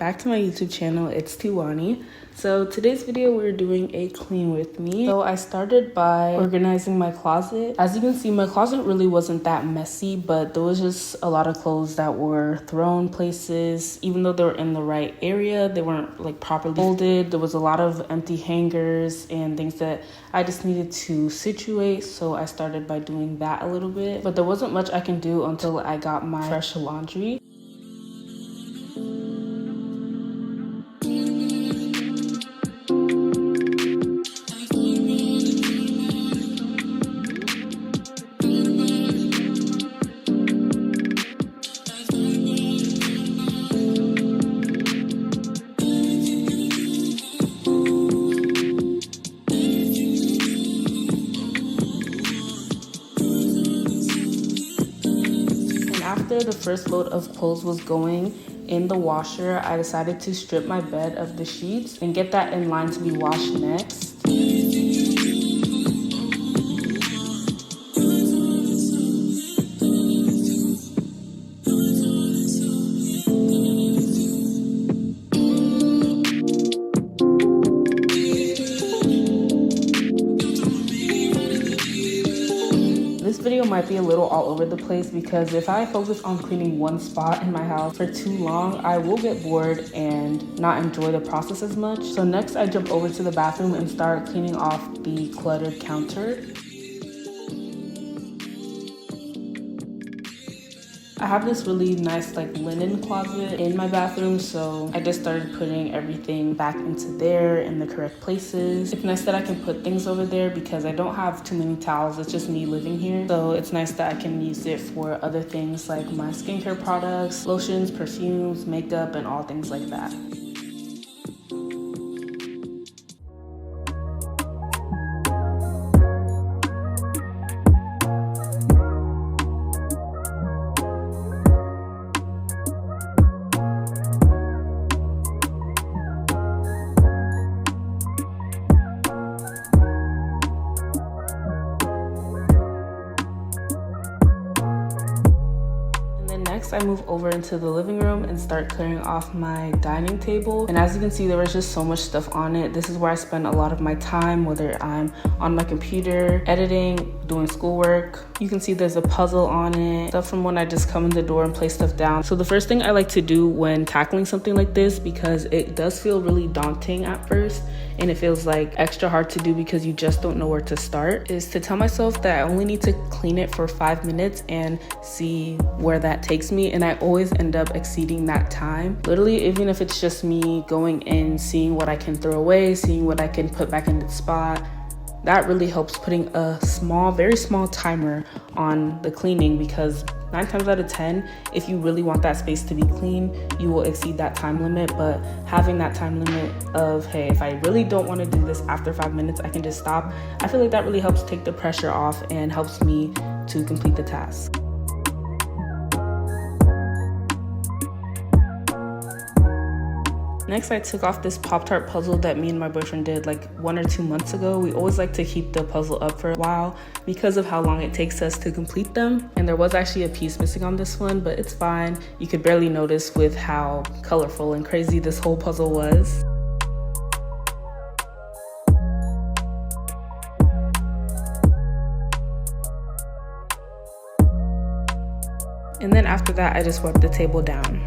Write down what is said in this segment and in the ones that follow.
back to my YouTube channel. It's Tiwani. So today's video we're doing a clean with me. So I started by organizing my closet. As you can see, my closet really wasn't that messy, but there was just a lot of clothes that were thrown places. Even though they were in the right area, they weren't like properly folded. There was a lot of empty hangers and things that I just needed to situate. So I started by doing that a little bit, but there wasn't much I can do until I got my fresh laundry. After the first load of clothes was going in the washer, I decided to strip my bed of the sheets and get that in line to be washed next. This video might be a little all over the place because if I focus on cleaning one spot in my house for too long, I will get bored and not enjoy the process as much. So next I jump over to the bathroom and start cleaning off the cluttered counter. I have this really nice like linen closet in my bathroom, so I just started putting everything back into there in the correct places. It's nice that I can put things over there because I don't have too many towels. It's just me living here, so it's nice that I can use it for other things like my skincare products, lotions, perfumes, makeup, and all things like that. Next, I move over into the living room and start clearing off my dining table. And as you can see, there was just so much stuff on it. This is where I spend a lot of my time, whether I'm on my computer, editing, doing schoolwork. You can see there's a puzzle on it, stuff from when I just come in the door and place stuff down. So the first thing I like to do when tackling something like this, because it does feel really daunting at first, and it feels like extra hard to do because you just don't know where to start, is to tell myself that I only need to clean it for 5 minutes and see where that takes me. And I always end up exceeding that time. Literally, even if it's just me going in, seeing what I can throw away, seeing what I can put back in its spot, that really helps, putting a small, very small timer on the cleaning, because 9 times out of 10, if you really want that space to be clean, you will exceed that time limit. But having that time limit of, hey, if I really don't want to do this after 5 minutes, I can just stop. I feel like that really helps take the pressure off and helps me to complete the task. Next, I took off this Pop-Tart puzzle that me and my boyfriend did like 1 or 2 months ago. We always like to keep the puzzle up for a while because of how long it takes us to complete them. And there was actually a piece missing on this one, but it's fine. You could barely notice with how colorful and crazy this whole puzzle was. And then after that, I just wiped the table down.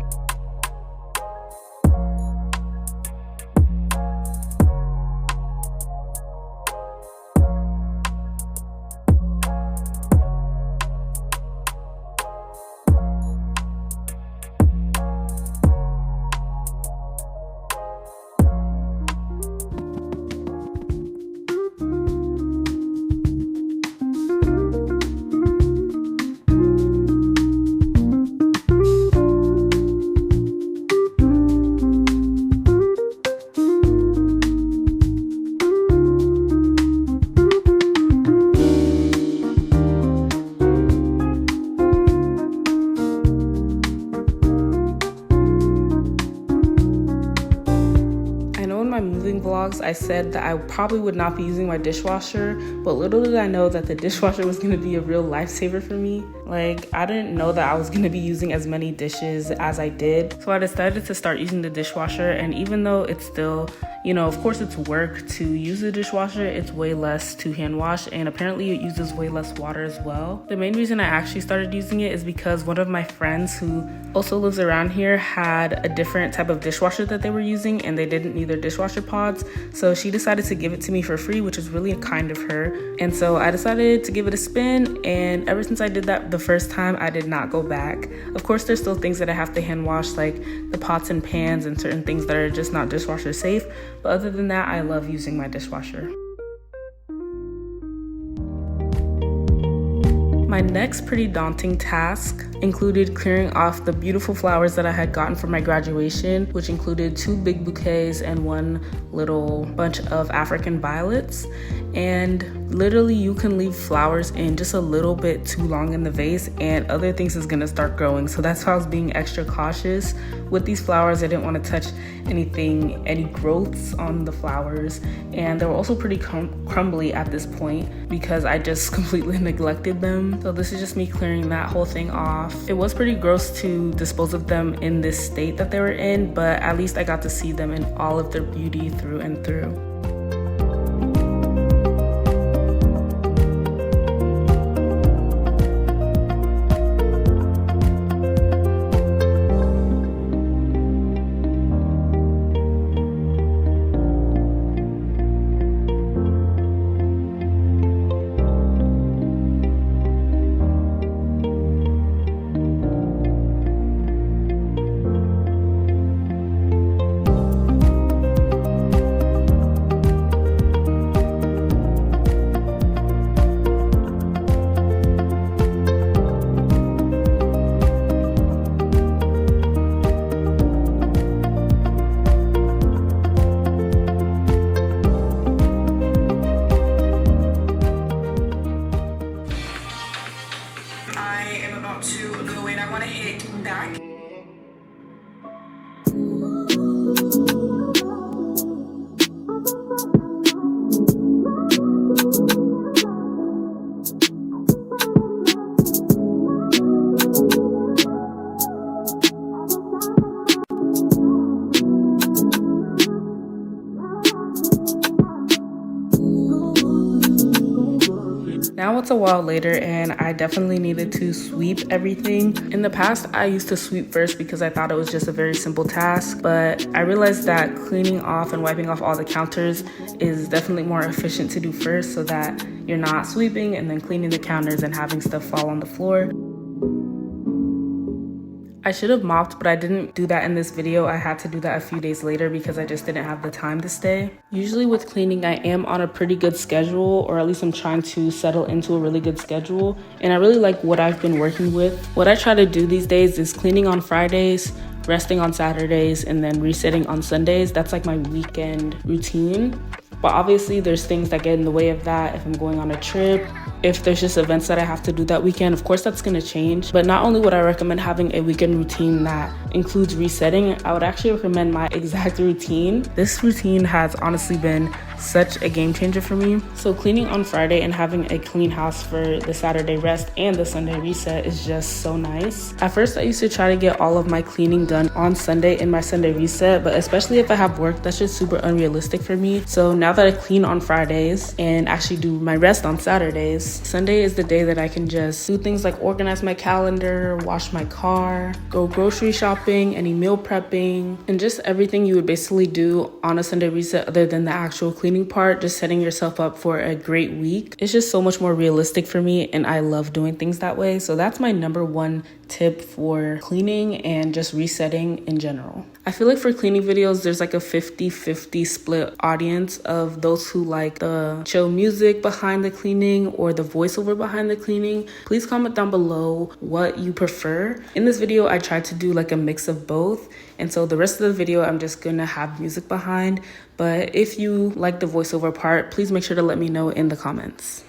of my moving vlogs, I said that I probably would not be using my dishwasher, but little did I know that the dishwasher was going to be a real lifesaver for me. Like, I didn't know that I was going to be using as many dishes as I did. So I decided to start using the dishwasher, and even though it's still, you know, of course it's work to use the dishwasher, it's way less to hand wash, and apparently it uses way less water as well. The main reason I actually started using it is because one of my friends who also lives around here had a different type of dishwasher that they were using, and they didn't need their dishwasher pods, so she decided to give it to me for free, which is really kind of her. And so I decided to give it a spin, and ever since I did that the first time, I did not go back. Of course, there's still things that I have to hand wash, like the pots and pans and certain things that are just not dishwasher safe, but other than that, I love using my dishwasher. My next pretty daunting task included clearing off the beautiful flowers that I had gotten for my graduation, which included 2 big bouquets and 1 little bunch of African violets. And literally you can leave flowers in just a little bit too long in the vase and other things is gonna start growing. So that's why I was being extra cautious with these flowers. I didn't want to touch anything, any growths on the flowers. And they were also pretty crumbly at this point because I just completely neglected them. So this is just me clearing that whole thing off. It was pretty gross to dispose of them in this state that they were in, but at least I got to see them in all of their beauty through and through. To go in, I want to hit back. Now it's a while later and I definitely needed to sweep everything. In the past, I used to sweep first because I thought it was just a very simple task, but I realized that cleaning off and wiping off all the counters is definitely more efficient to do first so that you're not sweeping and then cleaning the counters and having stuff fall on the floor. I should have mopped, but I didn't do that in this video. I had to do that a few days later because I just didn't have the time to stay. Usually with cleaning, I am on a pretty good schedule, or at least I'm trying to settle into a really good schedule. And I really like what I've been working with. What I try to do these days is cleaning on Fridays, resting on Saturdays, and then resetting on Sundays. That's like my weekend routine. But obviously there's things that get in the way of that. If I'm going on a trip, if there's just events that I have to do that weekend, of course that's gonna change. But not only would I recommend having a weekend routine that includes resetting, I would actually recommend my exact routine. This routine has honestly been such a game changer for me. So cleaning on Friday and having a clean house for the Saturday rest and the Sunday reset is just so nice. At first I used to try to get all of my cleaning done on Sunday in my Sunday reset, but especially if I have work, that's just super unrealistic for me. So now that I clean on Fridays and actually do my rest on Saturdays, Sunday is the day that I can just do things like organize my calendar, wash my car, go grocery shopping, any meal prepping, and just everything you would basically do on a Sunday reset other than the actual cleaning part, just setting yourself up for a great week. It's just so much more realistic for me and I love doing things that way. So that's my number one tip for cleaning and just resetting in general. I feel like for cleaning videos, there's like a 50-50 split audience of those who like the chill music behind the cleaning or the voiceover behind the cleaning. Please comment down below what you prefer. In this video, I tried to do like a mix of both. And so the rest of the video, I'm just gonna have music behind. But if you like the voiceover part, please make sure to let me know in the comments.